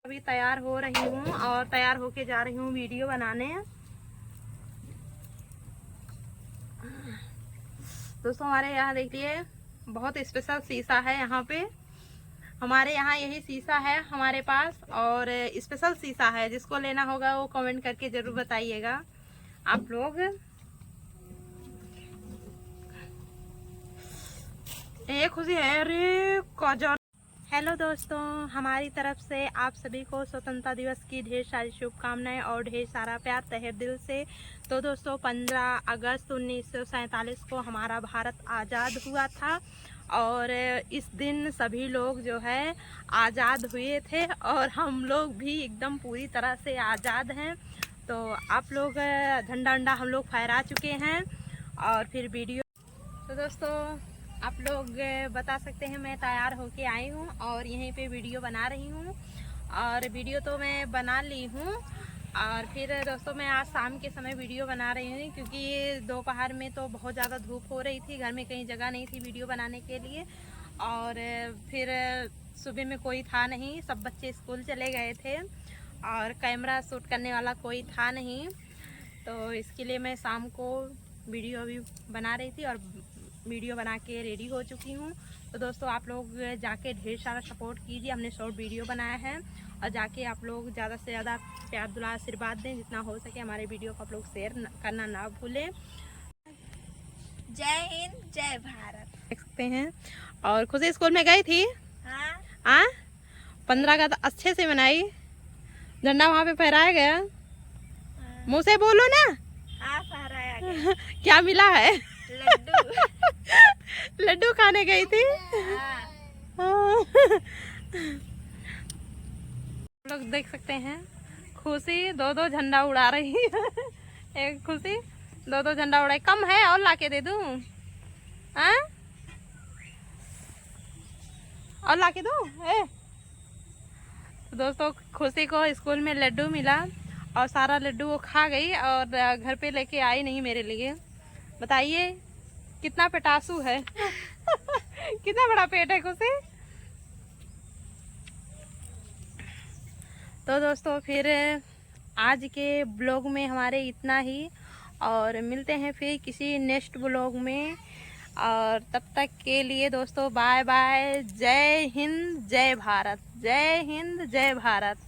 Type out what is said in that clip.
अभी तैयार हो रही हूँ और तैयार होके जा रही हूँ वीडियो बनाने। दोस्तों हमारे यहाँ देखिए बहुत स्पेशल शीशा है। यहाँ पे हमारे यहाँ यही शीशा है हमारे पास और स्पेशल शीशा है। जिसको लेना होगा वो कमेंट करके जरूर बताइएगा आप लोग। ये खुशी है अरे काजल। हेलो दोस्तों, हमारी तरफ से आप सभी को स्वतंत्रता दिवस की ढेर सारी शुभकामनाएं और ढेर सारा प्यार तहे दिल से। तो दोस्तों 15 अगस्त 1947 को हमारा भारत आज़ाद हुआ था और इस दिन सभी लोग जो है आज़ाद हुए थे और हम लोग भी एकदम पूरी तरह से आज़ाद हैं। तो आप लोग झंडा वंडा हम लोग फहरा चुके हैं और फिर वीडियो। तो दोस्तों आप लोग बता सकते हैं मैं तैयार होके आई हूँ और यहीं पे वीडियो बना रही हूँ। और वीडियो तो मैं बना ली हूँ और फिर दोस्तों मैं आज शाम के समय वीडियो बना रही हूँ क्योंकि दोपहर में तो बहुत ज़्यादा धूप हो रही थी। घर में कहीं जगह नहीं थी वीडियो बनाने के लिए और फिर सुबह में कोई था नहीं, सब बच्चे स्कूल चले गए थे और कैमरा शूट करने वाला कोई था नहीं। तो इसके लिए मैं शाम को वीडियो अभी बना रही थी और वीडियो बना के रेडी हो चुकी हूँ। तो दोस्तों आप लोग जाके ढेर सारा सपोर्ट कीजिए। हमने शॉर्ट वीडियो बनाया है और जाके आप लोग ज़्यादा से ज़्यादा प्यार दुलार आशीर्वाद दें। जितना हो सके हमारे वीडियो को आप लोग शेयर करना ना भूलें। जय हिंद जय भारत। देख सकते हैं। और खुशी स्कूल में गई थी। हाँ 15 अगस्त अच्छे से मनाई। झंडा वहाँ पे फहराया गया। मुँह से बोलो ना। हाँ फहराया गया। क्या मिला है? लड्डू। लड्डू खाने गई थी। लोग देख सकते हैं खुशी दो दो झंडा उड़ा रही है। एक खुशी दो दो झंडा उड़ाई। कम है और लाके दे दूं? हाँ और लाके दूं? तो दोस्तों खुशी को स्कूल में लड्डू मिला और सारा लड्डू वो खा गई और घर पे लेके आई नहीं मेरे लिए। बताइए कितना पेटासू है। कितना बड़ा पेट है खुशी। तो दोस्तों फिर आज के ब्लॉग में हमारे इतना ही और मिलते हैं फिर किसी नेक्स्ट ब्लॉग में। और तब तक के लिए दोस्तों बाय बाय। जय हिंद जय भारत। जय हिंद जय भारत।